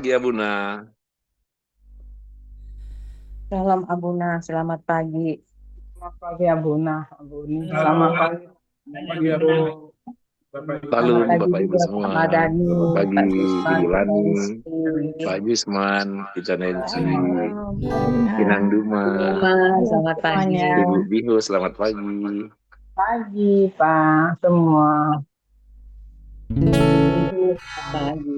pagi Abuna. Salam Abuna, selamat pagi. Selamat pagi Abuna, Abuni. Selamat pagi. Selamat pagi aku. Selamat Salam pagi Bapak Ibu juga Pak semua. Madani, Selamat pagi Pak Susman, Ibu Pak Lani, Nancy, Pak Yusman, Kita Nancy, Kinang Duma, Selamat pagi. Semuanya. Ibu Bihu, selamat pagi. Pagi Pak semua. Selamat pagi.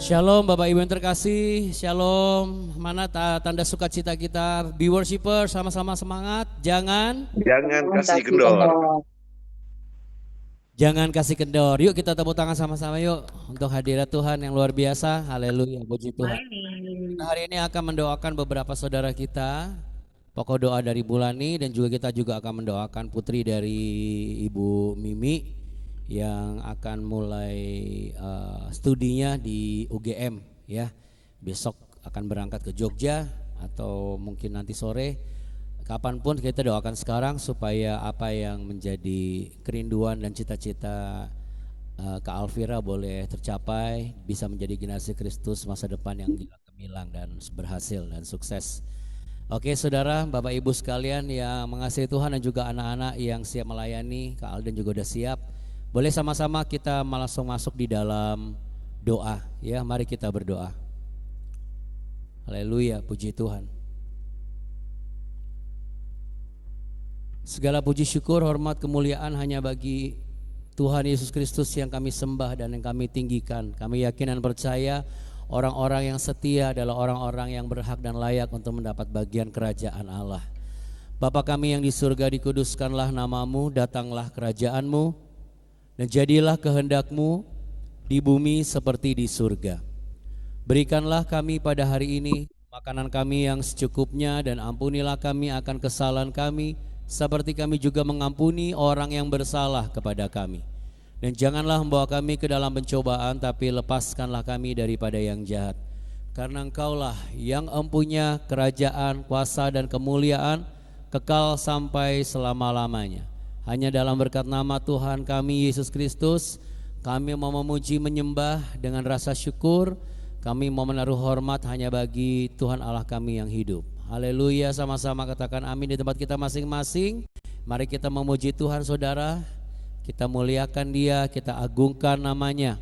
Shalom Bapak Ibu yang terkasih, Shalom. Mana tanda sukacita kita? Be worshipper, sama-sama semangat. Jangan Kasih kendor. Jangan kasih kendor. Yuk kita tepuk tangan sama-sama yuk untuk hadirat Tuhan yang luar biasa. Haleluya, puji Tuhan. Kita hari ini akan mendoakan beberapa saudara kita. Pokok doa dari Bulani dan kita juga akan mendoakan putri dari Ibu Mimi yang akan mulai studinya di UGM ya. Besok akan berangkat ke Jogja atau mungkin nanti sore. Kapanpun kita doakan sekarang supaya apa yang menjadi kerinduan dan cita-cita Kak Alvira boleh tercapai, bisa menjadi generasi Kristus masa depan yang gemilang dan berhasil dan sukses. Oke saudara, Bapak Ibu sekalian yang mengasihi Tuhan dan juga anak-anak yang siap melayani, Kak Alden juga udah siap. Boleh sama-sama kita langsung masuk di dalam doa ya, mari kita berdoa. Haleluya, puji Tuhan. Segala puji syukur, hormat, kemuliaan hanya bagi Tuhan Yesus Kristus yang kami sembah dan yang kami tinggikan. Kami yakin dan percaya orang-orang yang setia adalah orang-orang yang berhak dan layak untuk mendapat bagian kerajaan Allah. Bapa kami yang di surga, dikuduskanlah namamu, datanglah kerajaanmu, dan jadilah kehendakmu di bumi seperti di surga. Berikanlah kami pada hari ini makanan kami yang secukupnya, dan ampunilah kami akan kesalahan kami, seperti kami juga mengampuni orang yang bersalah kepada kami. Dan janganlah membawa kami ke dalam pencobaan, tapi lepaskanlah kami daripada yang jahat. Karena Engkaulah yang mempunyai kerajaan, kuasa dan kemuliaan kekal sampai selama-lamanya. Hanya dalam berkat nama Tuhan kami Yesus Kristus, kami mau memuji menyembah dengan rasa syukur. Kami mau menaruh hormat hanya bagi Tuhan Allah kami yang hidup. Haleluya, sama-sama katakan amin di tempat kita masing-masing. Mari kita memuji Tuhan saudara. Kita muliakan Dia, kita agungkan namanya.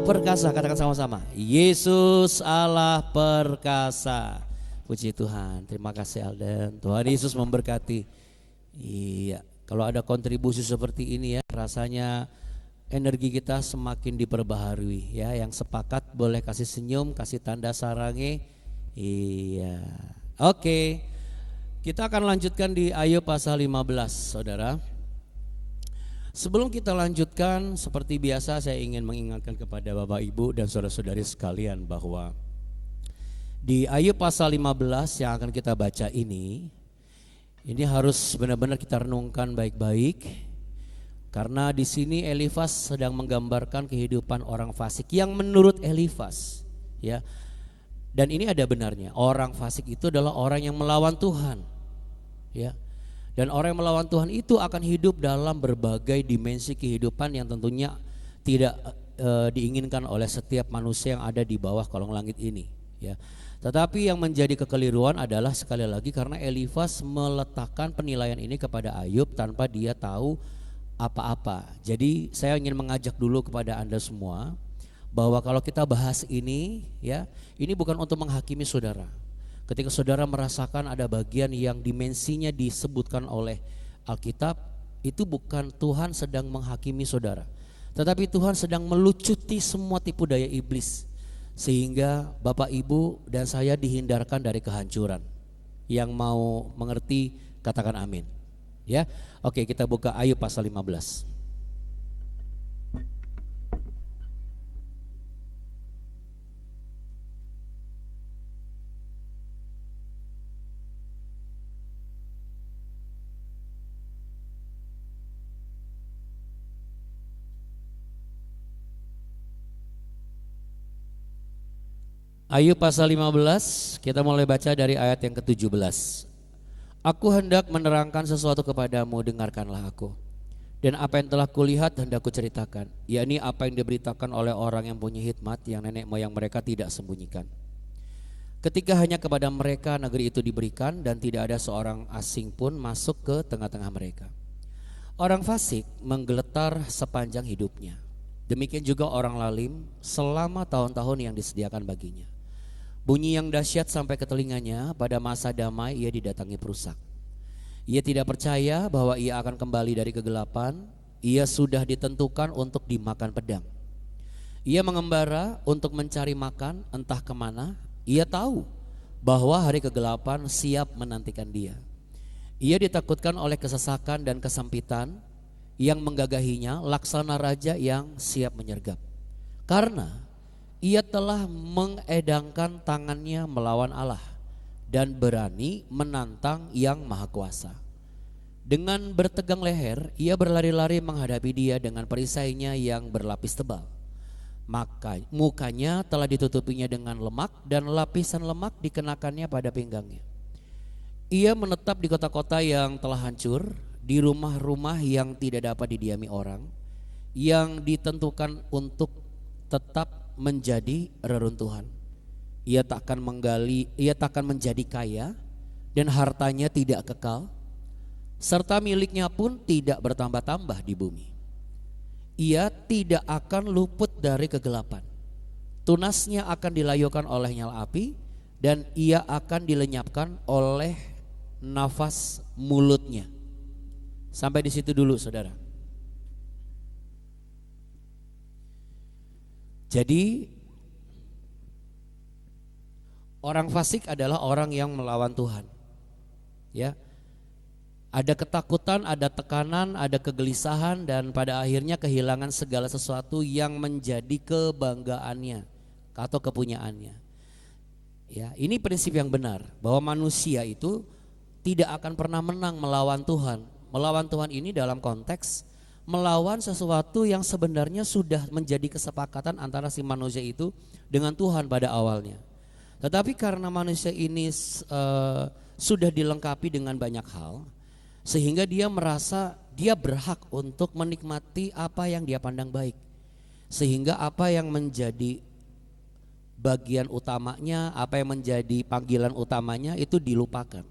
perkasa, katakan sama-sama. Yesus Allah perkasa. Puji Tuhan, terima kasih Alden. Tuhan Yesus memberkati. Iya, kalau ada kontribusi seperti ini ya, rasanya energi kita semakin diperbaharui ya. Yang sepakat boleh kasih senyum, kasih tanda sarange. Iya. Oke. Kita akan lanjutkan di Ayub pasal 15, Saudara. Sebelum kita lanjutkan, seperti biasa saya ingin mengingatkan kepada Bapak Ibu dan saudara-saudari sekalian bahwa di Ayub pasal 15 yang akan kita baca ini harus benar-benar kita renungkan baik-baik. Karena di sini Elifas sedang menggambarkan kehidupan orang fasik yang menurut Elifas ya. Dan ini ada benarnya, orang fasik itu adalah orang yang melawan Tuhan ya. Dan orang yang melawan Tuhan itu akan hidup dalam berbagai dimensi kehidupan yang tentunya tidak diinginkan oleh setiap manusia yang ada di bawah kolong langit ini ya. Tetapi yang menjadi kekeliruan adalah sekali lagi karena Elifas meletakkan penilaian ini kepada Ayub tanpa dia tahu apa-apa. Jadi saya ingin mengajak dulu kepada Anda semua bahwa kalau kita bahas ini ya, ini bukan untuk menghakimi saudara. Ketika saudara merasakan ada bagian yang dimensinya disebutkan oleh Alkitab, itu bukan Tuhan sedang menghakimi saudara, tetapi Tuhan sedang melucuti semua tipu daya iblis sehingga Bapak Ibu dan saya dihindarkan dari kehancuran. Yang mau mengerti katakan amin. Ya. Oke, kita buka Ayub pasal 15. Ayub pasal 15, kita mulai baca dari ayat yang ke-17. Aku hendak menerangkan sesuatu kepadamu, dengarkanlah aku. Dan apa yang telah kulihat hendak kuceritakan, yakni apa yang diberitakan oleh orang yang punya hikmat, yang nenek moyang mereka tidak sembunyikan. Ketika hanya kepada mereka negeri itu diberikan dan tidak ada seorang asing pun masuk ke tengah-tengah mereka. Orang fasik menggeletar sepanjang hidupnya. Demikian juga orang lalim selama tahun-tahun yang disediakan baginya. Bunyi yang dahsyat sampai ke telinganya, pada masa damai ia didatangi perusak. Ia tidak percaya bahwa ia akan kembali dari kegelapan, ia sudah ditentukan untuk dimakan pedang. Ia mengembara untuk mencari makan entah kemana, ia tahu bahwa hari kegelapan siap menantikan dia. Ia ditakutkan oleh kesesakan dan kesempitan yang menggagahinya, laksana raja yang siap menyergap. Karena ia telah mengedangkan tangannya melawan Allah dan berani menantang yang maha kuasa. Dengan bertegang leher, ia berlari-lari menghadapi dia dengan perisainya yang berlapis tebal. Maka mukanya telah ditutupinya dengan lemak dan lapisan lemak dikenakannya pada pinggangnya. Ia menetap di kota-kota yang telah hancur, di rumah-rumah yang tidak dapat didiami orang, yang ditentukan untuk tetap menjadi reruntuhan. Ia takkan menjadi kaya dan hartanya tidak kekal, serta miliknya pun tidak bertambah-tambah di bumi. Ia tidak akan luput dari kegelapan. Tunasnya akan dilayukan oleh nyala api dan ia akan dilenyapkan oleh nafas mulutnya. Sampai di situ dulu, saudara. Jadi orang fasik adalah orang yang melawan Tuhan. Ya. Ada ketakutan, ada tekanan, ada kegelisahan dan pada akhirnya kehilangan segala sesuatu yang menjadi kebanggaannya atau kepunyaannya. Ya, ini prinsip yang benar bahwa manusia itu tidak akan pernah menang melawan Tuhan. Melawan Tuhan ini dalam konteks melawan sesuatu yang sebenarnya sudah menjadi kesepakatan antara si manusia itu dengan Tuhan pada awalnya. Tetapi karena manusia ini sudah dilengkapi dengan banyak hal, sehingga dia merasa dia berhak untuk menikmati apa yang dia pandang baik. Sehingga apa yang menjadi bagian utamanya, apa yang menjadi panggilan utamanya itu dilupakan.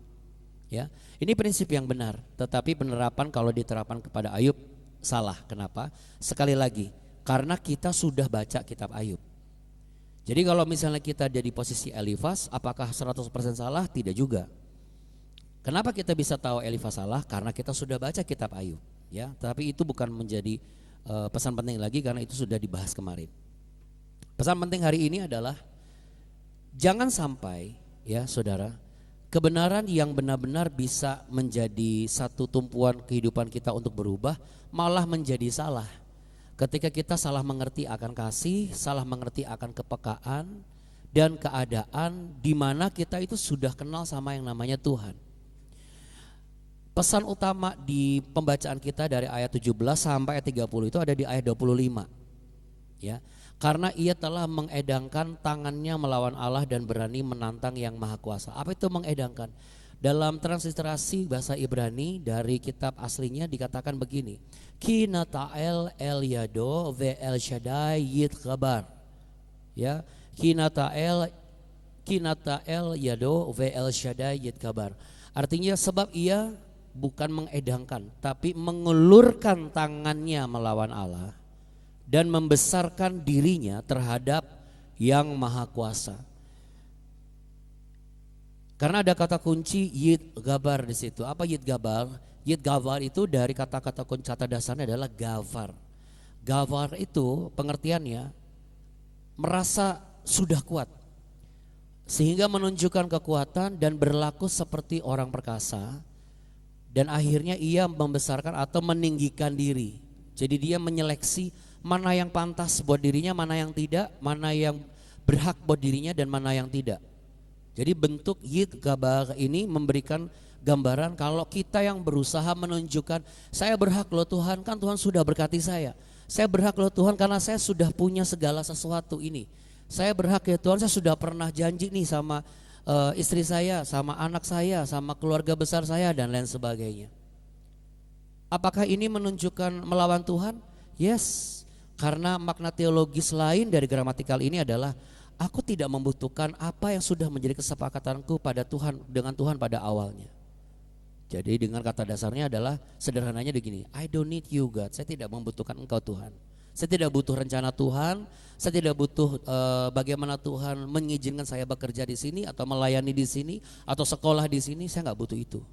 Ya, ini prinsip yang benar, tetapi penerapan kalau diterapkan kepada Ayub salah. Kenapa? Sekali lagi, Karena kita sudah baca kitab Ayub. Jadi kalau misalnya kita jadi posisi Elifas, apakah 100% salah? Tidak juga. Kenapa kita bisa tahu Elifas salah? Karena kita sudah baca kitab Ayub, ya. Tapi itu bukan menjadi pesan penting lagi karena itu sudah dibahas kemarin. Pesan penting hari ini adalah jangan sampai, ya saudara, kebenaran yang benar-benar bisa menjadi satu tumpuan kehidupan kita untuk berubah malah menjadi salah. Ketika kita salah mengerti akan kasih, salah mengerti akan kepekaan dan keadaan di mana kita itu sudah kenal sama yang namanya Tuhan. Pesan utama di pembacaan kita dari ayat 17 sampai ayat 30 itu ada di ayat 25. Ya. Karena ia telah mengedangkan tangannya melawan Allah dan berani menantang yang maha kuasa. Apa itu mengedangkan? Dalam transliterasi bahasa Ibrani dari kitab aslinya dikatakan begini. Ki nata'el el yado ve el shaddai yit kabar. Ya, ki nata'el yado ve el shaddai yit kabar. Artinya sebab ia bukan mengedangkan tapi mengulurkan tangannya melawan Allah dan membesarkan dirinya terhadap yang maha kuasa. Karena ada kata kunci yid gabar di situ. Apa yid gabar? Yid gabar itu dari kata-kata kunci kata dasarnya adalah gafar. Gafar itu pengertiannya merasa sudah kuat sehingga menunjukkan kekuatan dan berlaku seperti orang perkasa. Dan akhirnya ia membesarkan atau meninggikan diri. Jadi dia menyeleksi mana yang pantas buat dirinya, mana yang tidak, mana yang berhak buat dirinya dan mana yang tidak. Jadi bentuk yid gabar ini memberikan gambaran kalau kita yang berusaha menunjukkan saya berhak loh Tuhan, kan Tuhan sudah berkati saya. Saya berhak loh Tuhan karena saya sudah punya segala sesuatu ini. Saya berhak ya Tuhan, saya sudah pernah janji nih sama istri saya, sama anak saya, sama keluarga besar saya dan lain sebagainya. Apakah ini menunjukkan melawan Tuhan? Yes, karena makna teologis lain dari gramatikal ini adalah aku tidak membutuhkan apa yang sudah menjadi kesepakatanku pada Tuhan dengan Tuhan pada awalnya. Jadi dengan kata dasarnya adalah sederhananya begini, I don't need you God, saya tidak membutuhkan engkau Tuhan. Saya tidak butuh rencana Tuhan, saya tidak butuh bagaimana Tuhan mengizinkan saya bekerja di sini atau melayani di sini atau sekolah di sini, saya nggak butuh itu.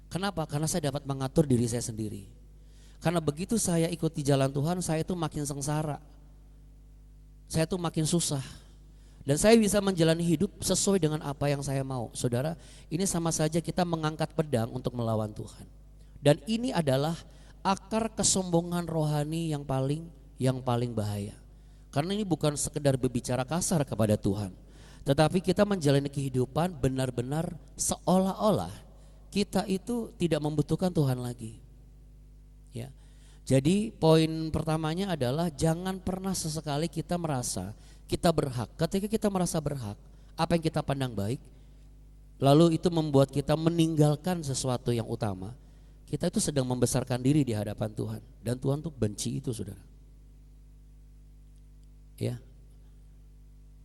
Kenapa? Karena saya dapat mengatur diri saya sendiri. Karena begitu saya ikuti jalan Tuhan, saya itu makin sengsara, saya itu makin susah. Dan saya bisa menjalani hidup sesuai dengan apa yang saya mau. Saudara, ini sama saja kita mengangkat pedang untuk melawan Tuhan. Dan ini adalah akar kesombongan rohani yang paling bahaya. Karena ini bukan sekedar berbicara kasar kepada Tuhan, tetapi kita menjalani kehidupan benar-benar seolah-olah kita itu tidak membutuhkan Tuhan lagi. Ya. Jadi poin pertamanya adalah jangan pernah sesekali kita merasa kita berhak. Ketika kita merasa berhak, apa yang kita pandang baik, lalu itu membuat kita meninggalkan sesuatu yang utama. Kita itu sedang membesarkan diri di hadapan Tuhan, dan Tuhan tuh benci itu, saudara. Ya.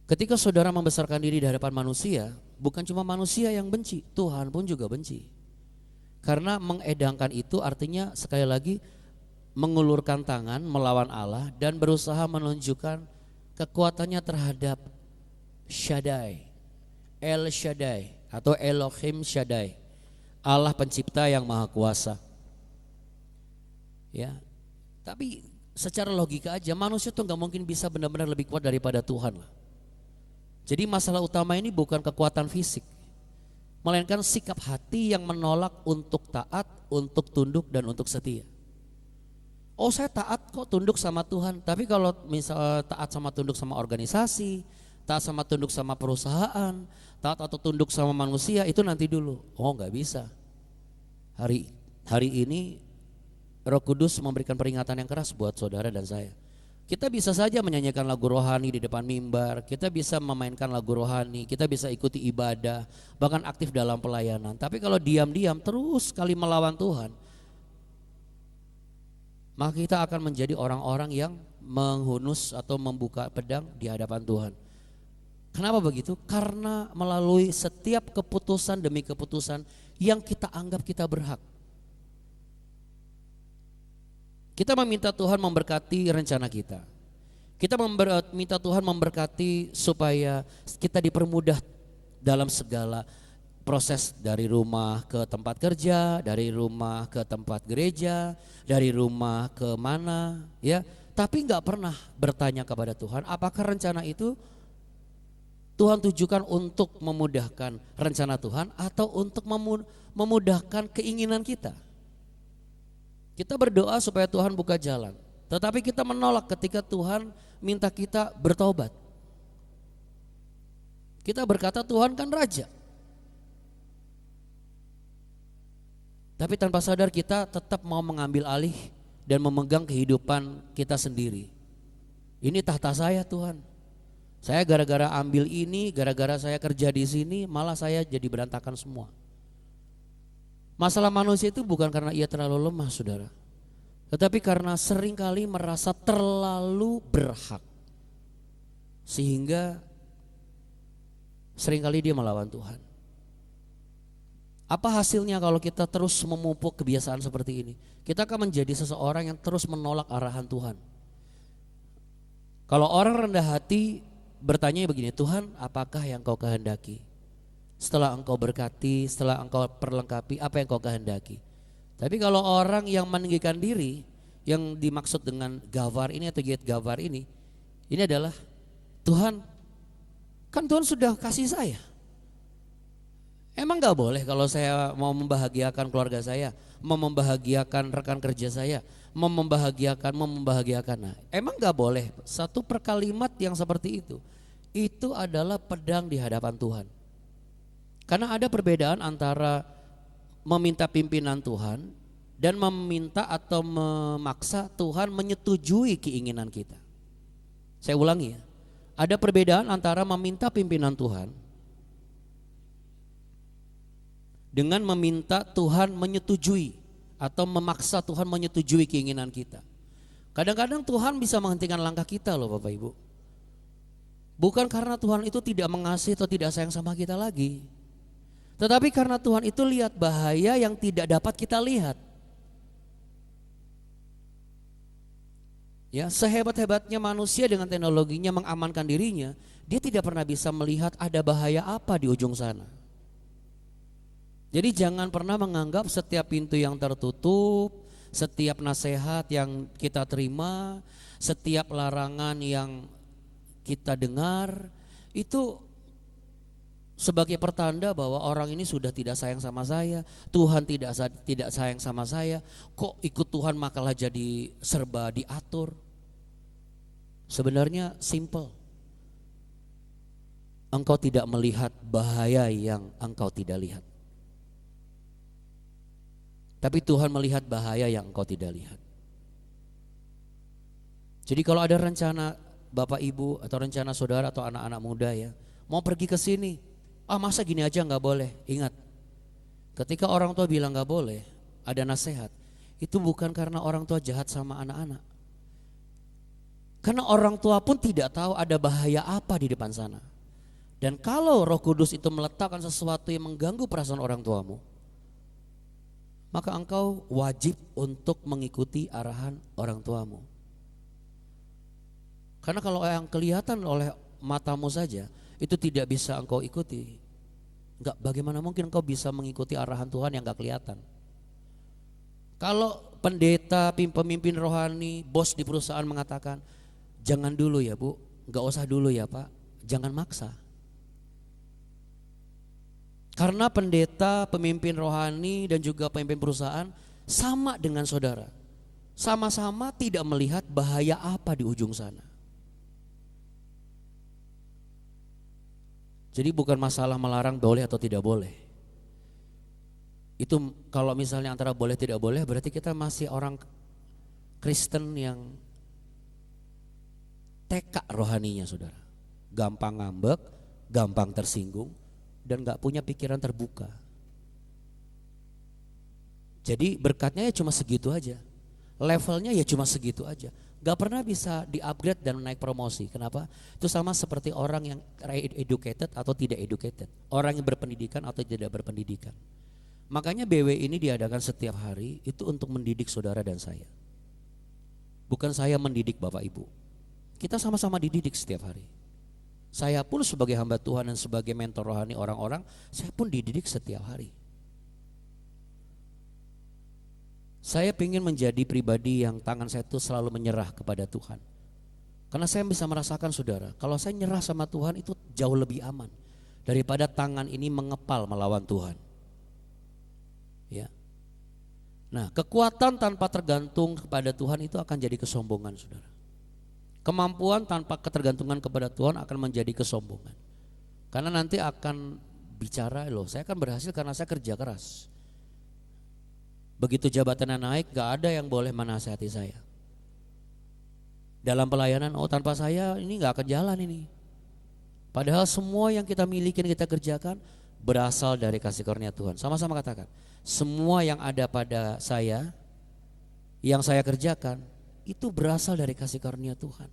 Ketika saudara membesarkan diri di hadapan manusia, bukan cuma manusia yang benci, Tuhan pun juga benci. Karena mengedangkan itu artinya sekali lagi mengulurkan tangan melawan Allah dan berusaha menunjukkan kekuatannya terhadap Shaddai, El Shaddai atau Elohim Shaddai, Allah pencipta yang maha kuasa. Ya, tapi secara logika aja manusia tuh nggak mungkin bisa benar-benar lebih kuat daripada Tuhan lah. Jadi masalah utama ini bukan kekuatan fisik, melainkan sikap hati yang menolak untuk taat, untuk tunduk dan untuk setia. Oh saya taat kok tunduk sama Tuhan, tapi kalau misal taat sama tunduk sama organisasi, taat sama tunduk sama perusahaan, taat atau tunduk sama manusia itu nanti dulu. Oh nggak bisa. Hari ini Roh Kudus memberikan peringatan yang keras buat saudara dan saya. Kita bisa saja menyanyikan lagu rohani di depan mimbar, kita bisa memainkan lagu rohani, kita bisa ikuti ibadah, bahkan aktif dalam pelayanan. Tapi kalau diam-diam terus sekali melawan Tuhan, maka kita akan menjadi orang-orang yang menghunus atau membuka pedang di hadapan Tuhan. Kenapa begitu? Karena melalui setiap keputusan demi keputusan yang kita anggap kita berhak. Kita meminta Tuhan memberkati rencana kita. Kita minta Tuhan memberkati supaya kita dipermudah dalam segala proses, dari rumah ke tempat kerja, dari rumah ke tempat gereja, dari rumah ke mana, ya. Tapi nggak pernah bertanya kepada Tuhan, apakah rencana itu Tuhan tujukan untuk memudahkan rencana Tuhan atau untuk memudahkan keinginan kita. Kita berdoa supaya Tuhan buka jalan, tetapi kita menolak ketika Tuhan minta kita bertobat. Kita berkata Tuhan kan raja, tapi tanpa sadar kita tetap mau mengambil alih dan memegang kehidupan kita sendiri. Ini tahta saya Tuhan. Saya gara-gara ambil ini, gara-gara saya kerja di sini, malah saya jadi berantakan semua. Masalah manusia itu bukan karena ia terlalu lemah, saudara, tetapi karena seringkali merasa terlalu berhak, sehingga seringkali dia melawan Tuhan. Apa hasilnya kalau kita terus memupuk kebiasaan seperti ini? Kita akan menjadi seseorang yang terus menolak arahan Tuhan. Kalau orang rendah hati bertanya begini, Tuhan apakah yang kau kehendaki? Setelah engkau berkati, setelah engkau perlengkapi, apa yang kau kehendaki? Tapi kalau orang yang meninggikan diri, yang dimaksud dengan gawar ini atau giat gawar ini adalah Tuhan, kan Tuhan sudah kasih saya. Emang gak boleh kalau saya mau membahagiakan keluarga saya, mau membahagiakan rekan kerja saya, mau membahagiakan. Nah, emang gak boleh satu perkalimat yang seperti itu adalah pedang di hadapan Tuhan. Karena ada perbedaan antara meminta pimpinan Tuhan dan meminta atau memaksa Tuhan menyetujui keinginan kita. Saya ulangi ya, ada perbedaan antara meminta pimpinan Tuhan dengan meminta Tuhan menyetujui atau memaksa Tuhan menyetujui keinginan kita. Kadang-kadang Tuhan bisa menghentikan langkah kita loh Bapak Ibu. Bukan karena Tuhan itu tidak mengasihi atau tidak sayang sama kita lagi, tetapi karena Tuhan itu lihat bahaya yang tidak dapat kita lihat. Ya, sehebat-hebatnya manusia dengan teknologinya mengamankan dirinya, dia tidak pernah bisa melihat ada bahaya apa di ujung sana. Jadi jangan pernah menganggap setiap pintu yang tertutup, setiap nasihat yang kita terima, setiap larangan yang kita dengar itu sebagai pertanda bahwa orang ini sudah tidak sayang sama saya, Tuhan tidak sayang sama saya, kok ikut Tuhan makalah jadi serba diatur. Sebenarnya simple. Engkau tidak melihat bahaya yang engkau tidak lihat. Tapi Tuhan melihat bahaya yang engkau tidak lihat. Jadi kalau ada rencana Bapak Ibu atau rencana saudara atau anak-anak muda ya, mau pergi ke sini, masa gini aja nggak boleh. Ingat, ketika orang tua bilang nggak boleh, ada nasihat, itu bukan karena orang tua jahat sama anak-anak. Karena orang tua pun tidak tahu ada bahaya apa di depan sana. Dan kalau Roh Kudus itu meletakkan sesuatu yang mengganggu perasaan orang tuamu, maka engkau wajib untuk mengikuti arahan orang tuamu. Karena kalau yang kelihatan oleh matamu saja itu tidak bisa engkau ikuti, bagaimana mungkin engkau bisa mengikuti arahan Tuhan yang gak kelihatan? Kalau pendeta, pemimpin rohani, bos di perusahaan mengatakan, jangan dulu ya Bu, gak usah dulu ya Pak, jangan maksa. Karena pendeta, pemimpin rohani dan juga pemimpin perusahaan sama dengan saudara. Sama-sama tidak melihat bahaya apa di ujung sana. Jadi bukan masalah melarang boleh atau tidak boleh. Itu kalau misalnya antara boleh tidak boleh berarti kita masih orang Kristen yang TK rohaninya saudara. Gampang ngambek, gampang tersinggung, dan gak punya pikiran terbuka. Jadi berkatnya ya cuma segitu aja, levelnya ya cuma segitu aja, gak pernah bisa di-upgrade dan naik promosi. Kenapa? Itu sama seperti orang yang educated atau tidak educated, orang yang berpendidikan atau tidak berpendidikan. Makanya BW ini diadakan setiap hari itu untuk mendidik saudara dan saya. Bukan saya mendidik Bapak Ibu, Kita sama-sama dididik setiap hari. Saya pun sebagai hamba Tuhan dan sebagai mentor rohani orang-orang, saya pun dididik setiap hari. Saya ingin menjadi pribadi yang tangan saya itu selalu menyerah kepada Tuhan. Karena saya bisa merasakan saudara, kalau saya nyerah sama Tuhan itu jauh lebih aman daripada tangan ini mengepal melawan Tuhan. Ya. Nah, kekuatan tanpa tergantung kepada Tuhan itu akan jadi kesombongan saudara. Kemampuan tanpa ketergantungan kepada Tuhan akan menjadi kesombongan. Karena nanti akan bicara, loh saya akan berhasil karena saya kerja keras. Begitu jabatannya naik, gak ada yang boleh menasihati saya. Dalam pelayanan, oh tanpa saya ini gak akan jalan ini. Padahal semua yang kita miliki dan kita kerjakan berasal dari kasih karunia Tuhan. Sama-sama katakan, semua yang ada pada saya, yang saya kerjakan, itu berasal dari kasih karunia Tuhan.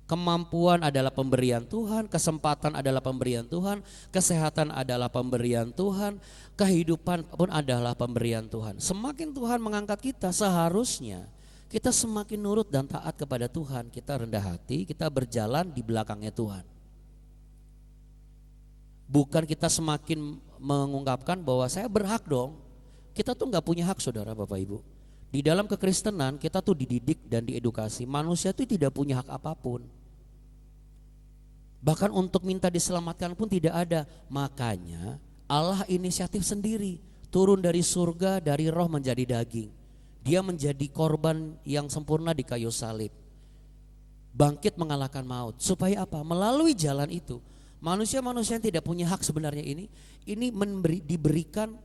Kemampuan adalah pemberian Tuhan, kesempatan adalah pemberian Tuhan, kesehatan adalah pemberian Tuhan, kehidupan pun adalah pemberian Tuhan. Semakin Tuhan mengangkat kita, seharusnya kita semakin nurut dan taat kepada Tuhan. Kita rendah hati, kita berjalan di belakangnya Tuhan. Bukan kita semakin mengungkapkan bahwa saya berhak dong. Kita tuh gak punya hak saudara Bapak Ibu. Di dalam kekristenan kita tuh dididik dan diedukasi, manusia itu tidak punya hak apapun. Bahkan untuk minta diselamatkan pun tidak ada. Makanya Allah inisiatif sendiri, turun dari surga, dari roh menjadi daging. Dia menjadi korban yang sempurna di kayu salib. Bangkit mengalahkan maut. Supaya apa? Melalui jalan itu, manusia-manusia yang tidak punya hak sebenarnya ini diberikan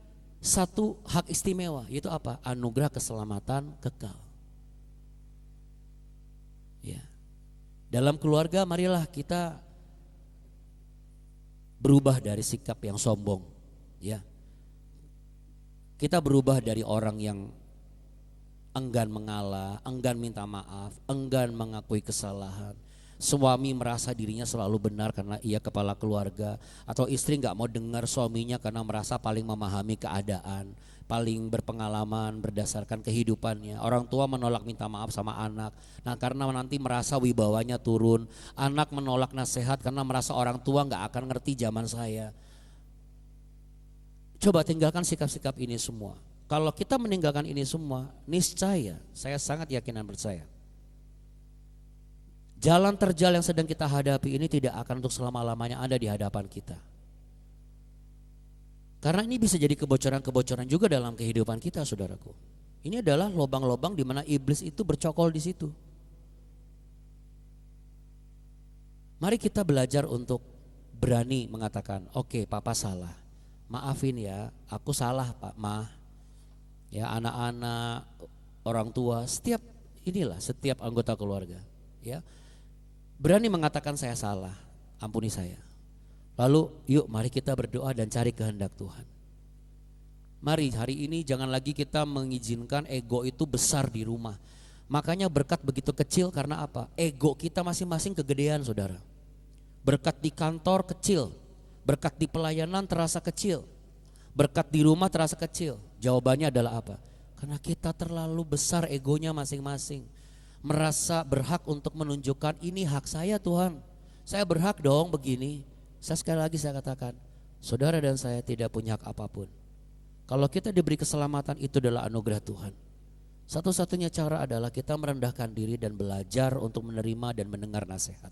satu hak istimewa, yaitu apa? Anugerah keselamatan kekal. Ya. Dalam keluarga marilah kita berubah dari sikap yang sombong, ya. Kita berubah dari orang yang enggan mengalah, enggan minta maaf, enggan mengakui kesalahan. Suami merasa dirinya selalu benar karena ia kepala keluarga, atau istri gak mau dengar suaminya karena merasa paling memahami keadaan, paling berpengalaman berdasarkan kehidupannya. Orang tua menolak minta maaf sama anak, nah karena nanti merasa wibawanya turun. Anak menolak nasihat karena merasa orang tua gak akan ngerti zaman saya. Coba tinggalkan sikap-sikap ini semua. Kalau kita meninggalkan ini semua, niscaya saya sangat yakin dan percaya, jalan terjal yang sedang kita hadapi ini tidak akan untuk selama-lamanya ada di hadapan kita. Karena ini bisa jadi kebocoran-kebocoran juga dalam kehidupan kita, saudaraku. Ini adalah lubang-lubang di mana iblis itu bercokol di situ. Mari kita belajar untuk berani mengatakan, oke, papa salah. Maafin ya, aku salah Pak, Ma. Ya, anak-anak, orang tua, setiap anggota keluarga, ya. Berani mengatakan saya salah, ampuni saya. Lalu yuk mari kita berdoa dan cari kehendak Tuhan. Mari hari ini jangan lagi kita mengizinkan ego itu besar di rumah. Makanya berkat begitu kecil karena apa? Ego kita masing-masing kegedean saudara. Berkat di kantor kecil, berkat di pelayanan terasa kecil, berkat di rumah terasa kecil. Jawabannya adalah apa? Karena kita terlalu besar egonya masing-masing. Merasa berhak untuk menunjukkan ini hak saya Tuhan. Saya berhak dong begini. Sekali lagi saya katakan, saudara dan saya tidak punya hak apapun. Kalau kita diberi keselamatan itu adalah anugerah Tuhan. Satu-satunya cara adalah kita merendahkan diri dan belajar untuk menerima dan mendengar nasihat.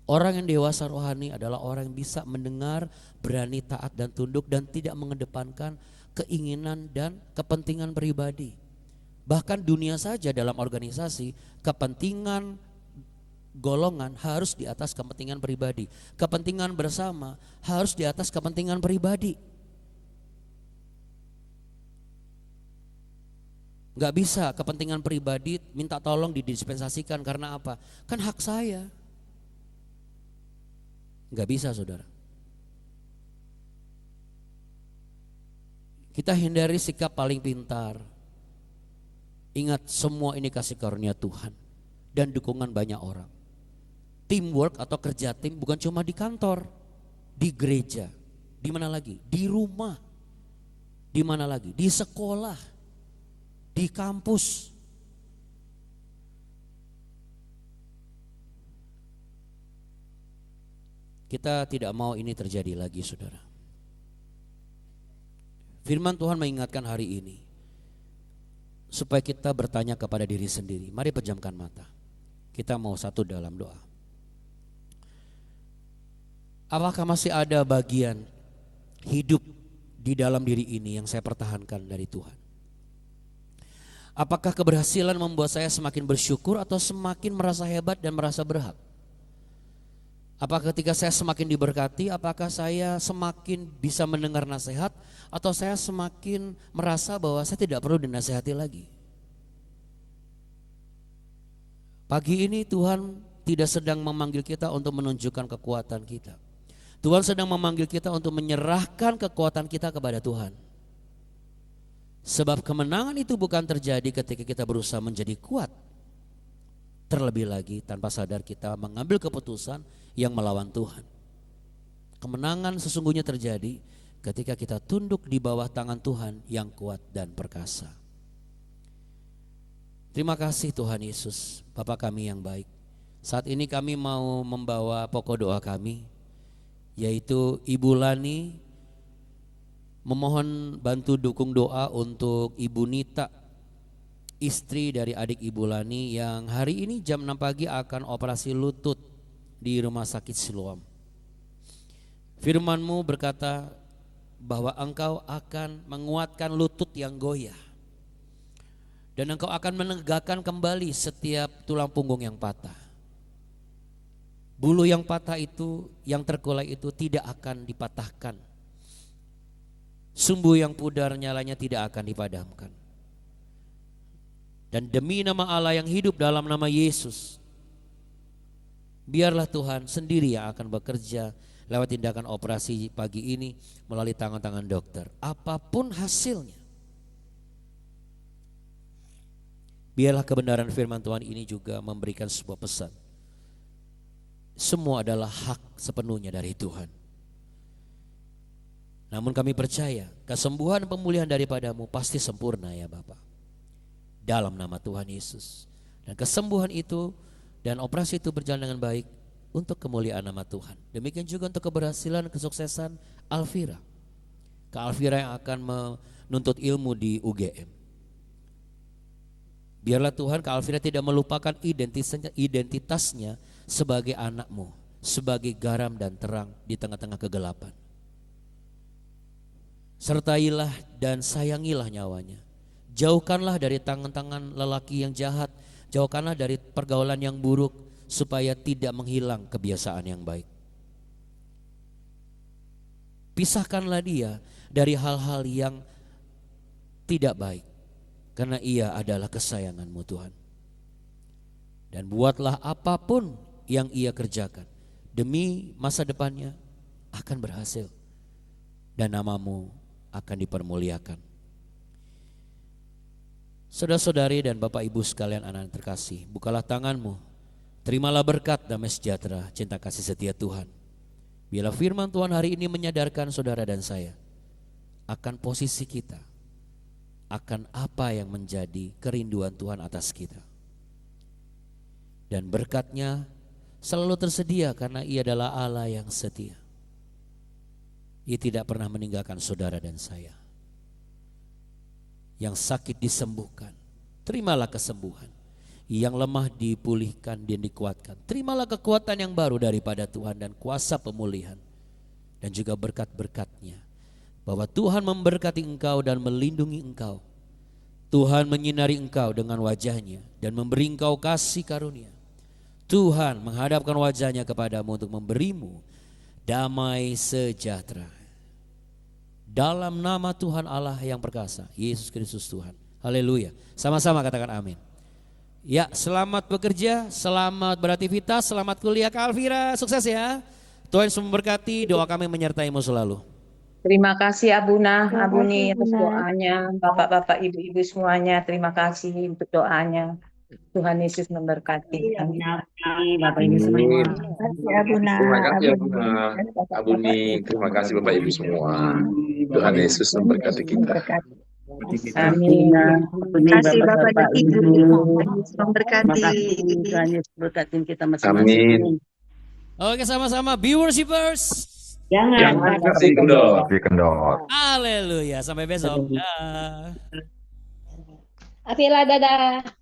Orang yang dewasa rohani adalah orang yang bisa mendengar, berani taat dan tunduk dan tidak mengedepankan keinginan dan kepentingan pribadi. Bahkan dunia saja dalam organisasi, kepentingan golongan harus di atas kepentingan pribadi. Kepentingan bersama harus di atas kepentingan pribadi. Gak bisa kepentingan pribadi minta tolong didispensasikan karena apa? Kan hak saya. Gak bisa saudara. Kita hindari sikap paling pintar. Ingat semua ini kasih karunia Tuhan dan dukungan banyak orang. Teamwork atau kerja tim bukan cuma di kantor, di gereja, di mana lagi? Di rumah, di mana lagi? Di sekolah, di kampus. Kita tidak mau ini terjadi lagi, saudara. Firman Tuhan mengingatkan hari ini supaya kita bertanya kepada diri sendiri. Mari pejamkan mata. Kita mau satu dalam doa. Apakah masih ada bagian hidup di dalam diri ini yang saya pertahankan dari Tuhan? Apakah keberhasilan membuat saya semakin bersyukur atau semakin merasa hebat dan merasa berhak? Apakah ketika saya semakin diberkati, apakah saya semakin bisa mendengar nasihat, atau saya semakin merasa bahwa saya tidak perlu dinasihati lagi? Pagi ini Tuhan tidak sedang memanggil kita untuk menunjukkan kekuatan kita. Tuhan sedang memanggil kita untuk menyerahkan kekuatan kita kepada Tuhan. Sebab kemenangan itu bukan terjadi ketika kita berusaha menjadi kuat. Terlebih lagi tanpa sadar kita mengambil keputusan yang melawan Tuhan. Kemenangan sesungguhnya terjadi ketika kita tunduk di bawah tangan Tuhan yang kuat dan perkasa. Terima kasih Tuhan Yesus, Bapa kami yang baik. Saat ini kami mau membawa pokok doa kami, yaitu Ibu Lani memohon bantu dukung doa untuk Ibu Nita, istri dari adik Ibu Lani yang hari ini jam 6 pagi akan operasi lutut di Rumah Sakit Siloam. Firman-Mu berkata bahwa Engkau akan menguatkan lutut yang goyah, dan Engkau akan menegakkan kembali setiap tulang punggung yang patah. Bulu yang patah itu, yang terkulai itu tidak akan dipatahkan. Sumbu yang pudar nyalanya tidak akan dipadamkan. Dan demi nama Allah yang hidup dalam nama Yesus, biarlah Tuhan sendiri yang akan bekerja lewat tindakan operasi pagi ini melalui tangan-tangan dokter. Apapun hasilnya, biarlah kebenaran firman Tuhan ini juga memberikan sebuah pesan. Semua adalah hak sepenuhnya dari Tuhan. Namun kami percaya kesembuhan dan pemulihan daripadamu pasti sempurna ya Bapak. Dalam nama Tuhan Yesus. Dan kesembuhan itu dan operasi itu berjalan dengan baik untuk kemuliaan nama Tuhan. Demikian juga untuk keberhasilan, kesuksesan Alvira. Kak Alvira yang akan menuntut ilmu di UGM. Biarlah Tuhan Kak Alvira tidak melupakan identitasnya sebagai anakmu, sebagai garam dan terang di tengah-tengah kegelapan. Sertailah dan sayangilah nyawanya. Jauhkanlah dari tangan-tangan lelaki yang jahat, jauhkanlah dari pergaulan yang buruk supaya tidak menghilang kebiasaan yang baik. Pisahkanlah dia dari hal-hal yang tidak baik, karena ia adalah kesayanganmu Tuhan. Dan buatlah apapun yang ia kerjakan demi masa depannya akan berhasil dan namamu akan dipermuliakan. Saudara-saudari dan Bapak Ibu sekalian anak-anak terkasih, bukalah tanganmu, terimalah berkat damai sejahtera, cinta kasih setia Tuhan. Bila firman Tuhan hari ini menyadarkan saudara dan saya akan posisi kita, akan apa yang menjadi kerinduan Tuhan atas kita. Dan berkatnya selalu tersedia karena ia adalah Allah yang setia. Ia tidak pernah meninggalkan saudara dan saya. Yang sakit disembuhkan, terimalah kesembuhan. Yang lemah dipulihkan dan dikuatkan. Terimalah kekuatan yang baru daripada Tuhan dan kuasa pemulihan. Dan juga berkat-berkatnya. Bahwa Tuhan memberkati engkau dan melindungi engkau. Tuhan menyinari engkau dengan wajahnya dan memberi engkau kasih karunia. Tuhan menghadapkan wajahnya kepadamu untuk memberimu damai sejahtera. Dalam nama Tuhan Allah yang perkasa, Yesus Kristus Tuhan. Haleluya. Sama-sama katakan amin. Ya, selamat bekerja, selamat beraktivitas, selamat kuliah Kak Alvira. Sukses ya. Tuhan Yesus memberkati, doa kami menyertaimu selalu. Terima kasih Abuna, Terima Abuni kasih, atas Bunda. doanya, Bapak-bapak, Ibu-ibu semuanya. Terima kasih untuk doanya. Tuhan Yesus memberkati. Amin. Bapak Ibu semua. Terima kasih Abuna. Terima kasih Abuni. Abuna, Abuni, terima kasih Bapak Ibu semua. Tuhan Yesus memberkati kita. Amin. Terima kasih Bapak dan Ibu. Memberkati. Tuhan Yesus berkatin kita Amin. masing-masing. Oke, sama-sama. Be worshipers. Jangan kasih kendor. Tapi kendor. Haleluya. Sampai besok. Dah. Avila, dadah.